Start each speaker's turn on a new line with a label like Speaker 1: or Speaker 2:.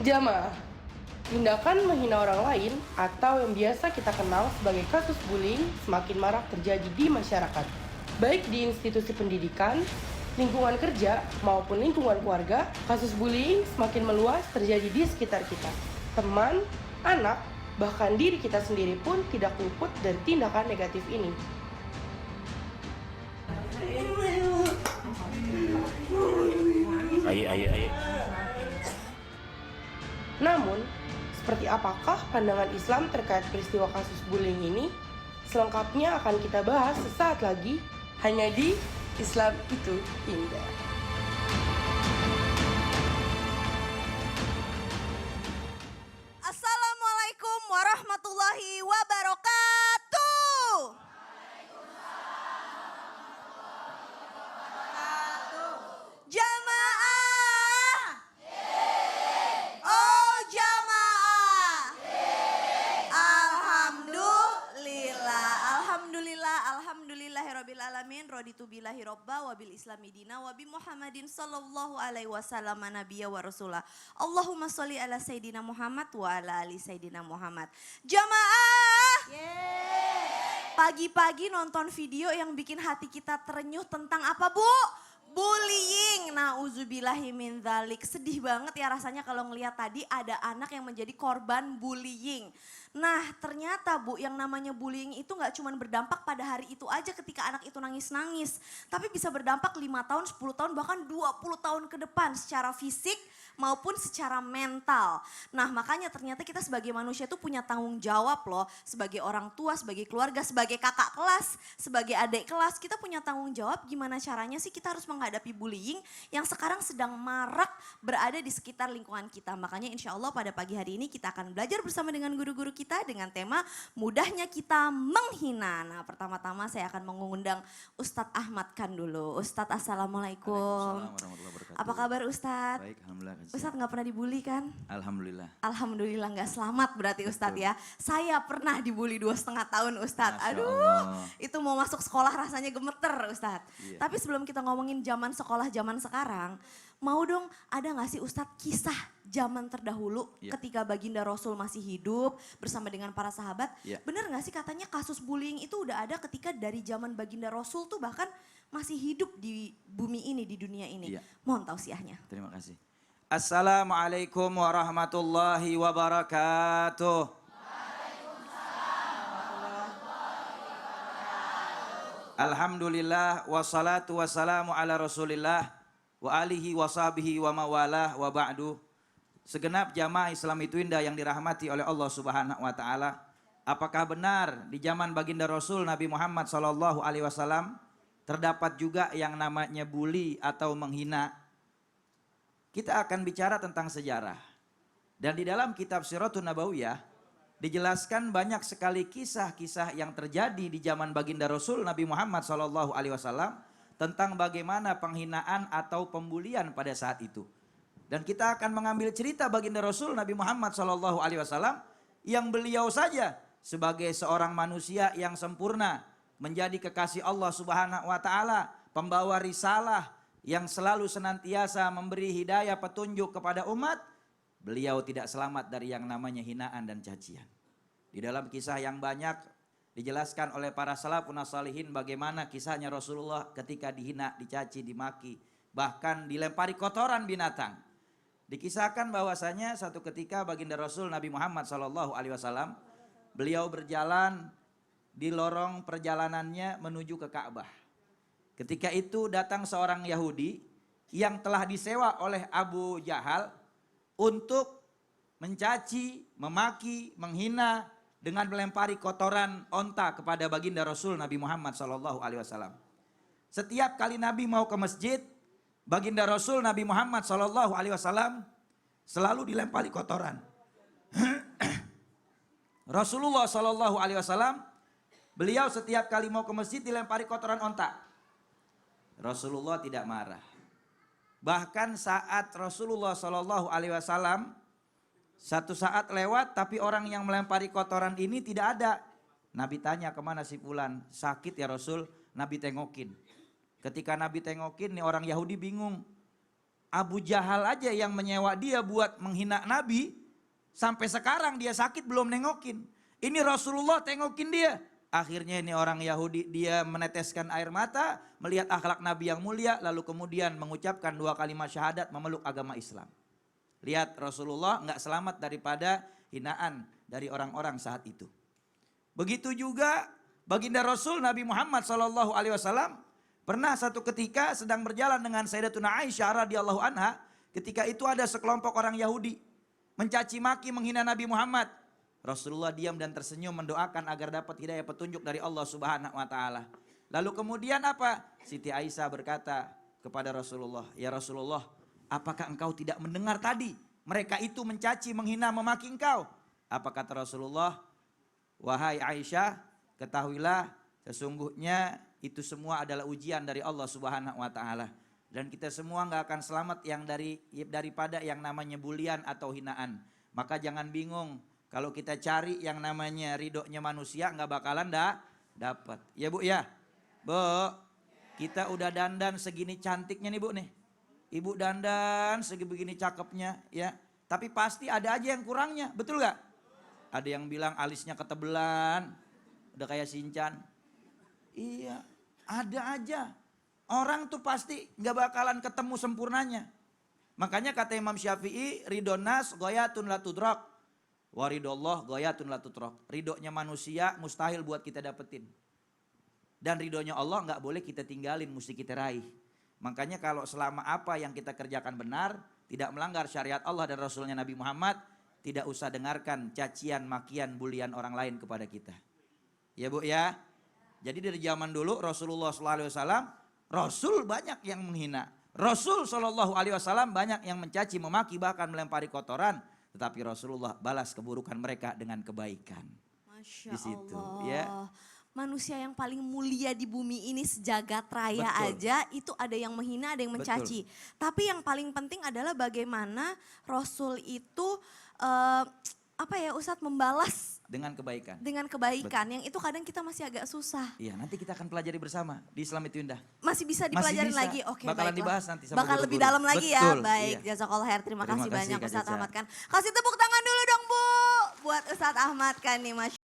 Speaker 1: Jamaah, tindakan menghina orang lain atau yang biasa kita kenal sebagai kasus bullying semakin marak terjadi di masyarakat, baik di institusi pendidikan, lingkungan kerja, maupun lingkungan keluarga. Kasus bullying semakin meluas terjadi di sekitar kita. Teman, anak, bahkan diri kita sendiri pun tidak luput dari tindakan negatif ini.
Speaker 2: Ayo.
Speaker 1: Namun, seperti apakah pandangan Islam terkait peristiwa kasus bullying ini? Selengkapnya akan kita bahas sesaat lagi, hanya di Islam Itu Indah.
Speaker 3: Assalamualaikum warahmatullahi wabarakatuh. Jamaah. Oh jamaah. Alhamdulillahirabbil alamin. Raditu billahi robba wa bil islami dina wa bi Muhammadin sallallahu alaihi wasallam nabiyya wa rasulah. Allahumma sholli ala sayidina Muhammad wa ala ali sayidina Muhammad. Jamaah. Pagi-pagi nonton video yang bikin hati kita terenyuh tentang apa, Bu? Bullying. Nauzubillahi min dzalik. Sedih banget ya rasanya kalau ngelihat tadi ada anak yang menjadi korban bullying. Nah ternyata Bu, yang namanya bullying itu gak cuma berdampak pada hari itu aja ketika anak itu nangis-nangis. Tapi bisa berdampak 5 tahun, 10 tahun, bahkan 20 tahun ke depan secara fisik maupun secara mental. Nah makanya ternyata kita sebagai manusia itu punya tanggung jawab loh. Sebagai orang tua, sebagai keluarga, sebagai kakak kelas, sebagai adik kelas. Kita punya tanggung jawab gimana caranya sih kita harus menghadapi bullying yang sekarang sedang marak berada di sekitar lingkungan kita. Makanya insya Allah pada pagi hari ini kita akan belajar bersama dengan guru-guru kita dengan tema mudahnya kita menghina. Nah pertama-tama saya akan mengundang Ustadz Ahmad Khan dulu. Ustadz assalamualaikum. Apa kabar Ustadz?
Speaker 4: Baik, alhamdulillah.
Speaker 3: Ustadz gak pernah dibully kan?
Speaker 4: Alhamdulillah.
Speaker 3: Alhamdulillah gak selamat berarti Ustadz ya. Saya pernah dibully 2,5 tahun Ustadz.
Speaker 4: Masya
Speaker 3: Aduh
Speaker 4: Allah.
Speaker 3: itu mau masuk sekolah rasanya gemeter Ustadz.
Speaker 4: Iya.
Speaker 3: Tapi sebelum kita ngomongin zaman sekolah zaman sekarang. Mau dong ada gak sih Ustadz kisah zaman terdahulu
Speaker 4: Iya.
Speaker 3: ketika baginda Rasul masih hidup bersama dengan para sahabat.
Speaker 4: Iya.
Speaker 3: Bener gak sih katanya kasus bullying itu udah ada ketika dari zaman baginda Rasul tuh bahkan masih hidup di bumi ini, di dunia ini.
Speaker 4: Iya.
Speaker 3: Mohon tausiahnya.
Speaker 4: Terima kasih. Assalamualaikum warahmatullahi wabarakatuh. Alhamdulillah wassalatu wassalamu ala rasulillah wa alihi wa sahbihi wa mawalah wa ba'du. Segenap jamaah Islam Itu Indah yang dirahmati oleh Allah Subhanahu wa taala. Apakah benar di zaman baginda Rasul Nabi Muhammad sallallahu alaihi wasallam terdapat juga yang namanya bully atau menghina? Kita akan bicara tentang sejarah. Dan di dalam kitab Siratun Nabawiyah dijelaskan banyak sekali kisah-kisah yang terjadi di zaman baginda Rasul Nabi Muhammad SAW tentang bagaimana penghinaan atau pembulian pada saat itu. Dan kita akan mengambil cerita baginda Rasul Nabi Muhammad SAW yang beliau saja sebagai seorang manusia yang sempurna, menjadi kekasih Allah Subhanahu wa taala, pembawa risalah yang selalu senantiasa memberi hidayah petunjuk kepada umat, beliau tidak selamat dari yang namanya hinaan dan cacian. Di dalam kisah yang banyak dijelaskan oleh para salafun salihin bagaimana kisahnya Rasulullah ketika dihina, dicaci, dimaki, bahkan dilempari kotoran binatang. Dikisahkan bahwasanya satu ketika baginda Rasul Nabi Muhammad SAW, beliau berjalan di lorong perjalanannya menuju ke Ka'bah. Ketika itu datang seorang Yahudi yang telah disewa oleh Abu Jahal untuk mencaci, memaki, menghina dengan melempari kotoran onta kepada baginda Rasul Nabi Muhammad SAW. Setiap kali Nabi mau ke masjid, baginda Rasul Nabi Muhammad SAW selalu dilempari kotoran. Rasulullah SAW, beliau setiap kali mau ke masjid dilempari kotoran onta. Rasulullah tidak marah. Bahkan saat Rasulullah SAW satu saat lewat tapi orang yang melempari kotoran ini tidak ada. Nabi tanya kemana si fulan, sakit ya Rasul, Nabi tengokin. Ketika Nabi tengokin nih orang Yahudi bingung. Abu Jahal aja yang menyewa dia buat menghina Nabi, sampai sekarang dia sakit belum nengokin. Ini Rasulullah tengokin dia. Akhirnya ini orang Yahudi, dia meneteskan air mata, melihat akhlak Nabi yang mulia, lalu kemudian mengucapkan 2 kalimat syahadat, memeluk agama Islam. Lihat, Rasulullah nggak selamat daripada hinaan dari orang-orang saat itu. Begitu juga baginda Rasul Nabi Muhammad SAW pernah satu ketika sedang berjalan dengan Sayyidatuna Aisyah radhiyallahu anha. Ketika itu ada sekelompok orang Yahudi mencaci maki menghina Nabi Muhammad. Rasulullah diam dan tersenyum mendoakan agar dapat hidayah petunjuk dari Allah Subhanahu wa taala. Lalu kemudian apa? Siti Aisyah berkata kepada Rasulullah, "Ya Rasulullah, apakah engkau tidak mendengar tadi mereka itu mencaci, menghina, memaki engkau?" Apa kata Rasulullah? "Wahai Aisyah, ketahuilah sesungguhnya itu semua adalah ujian dari Allah Subhanahu wa taala. Dan kita semua nggak akan selamat yang daripada yang namanya bulian atau hinaan. Maka jangan bingung. Kalau kita cari yang namanya ridhonya manusia nggak bakalan dapat." Ya Bu ya. Bu, kita udah dandan segini cantiknya nih Bu nih. Ibu dandan segini cakepnya ya. Tapi pasti ada aja yang kurangnya, betul gak? Ada yang bilang alisnya ketebelan, udah kayak Shinchan. Iya, ada aja. Orang tuh pasti nggak bakalan ketemu sempurnanya. Makanya kata Imam Syafi'i, ridho nas goyatun la tudrak. Waridullah goyatun la tudrak. Ridhonya manusia mustahil buat kita dapetin. Dan ridhonya Allah nggak boleh kita tinggalin, mesti kita raih. Makanya kalau selama apa yang kita kerjakan benar, tidak melanggar syariat Allah dan Rasulnya Nabi Muhammad, tidak usah dengarkan cacian, makian, bulian orang lain kepada kita. Ya Bu ya. Jadi dari zaman dulu Rasulullah SAW, Rasul banyak yang menghina. Rasul SAW banyak yang mencaci, memaki, bahkan melempari kotoran. Tetapi Rasulullah balas keburukan mereka dengan kebaikan.
Speaker 3: Masya
Speaker 4: Di situ,
Speaker 3: Allah.
Speaker 4: ya.
Speaker 3: Manusia yang paling mulia di bumi ini sejagat raya
Speaker 4: Betul.
Speaker 3: aja itu ada yang menghina, ada yang mencaci. Tapi yang paling penting adalah bagaimana Rasul itu Ustadz membalas
Speaker 4: Dengan kebaikan.
Speaker 3: dengan kebaikan. Yang itu kadang kita masih agak susah.
Speaker 4: Iya, nanti kita akan pelajari bersama di Islam itu indah.
Speaker 3: Masih bisa
Speaker 4: Masih
Speaker 3: dipelajarin
Speaker 4: bisa.
Speaker 3: lagi. Oke,
Speaker 4: Bakalan
Speaker 3: baiklah.
Speaker 4: dibahas nanti sama
Speaker 3: Bakal lebih
Speaker 4: guru-guru.
Speaker 3: dalam lagi ya.
Speaker 4: Betul,
Speaker 3: Baik,
Speaker 4: iya.
Speaker 3: jazakallah khair. Terima
Speaker 4: Terima
Speaker 3: kasih
Speaker 4: kasih,
Speaker 3: banyak
Speaker 4: Kak
Speaker 3: Ustadz
Speaker 4: Caca.
Speaker 3: Ahmad Khan. Kasih tepuk tangan dulu dong Bu buat Ustadz Ahmad Khan nih, Masya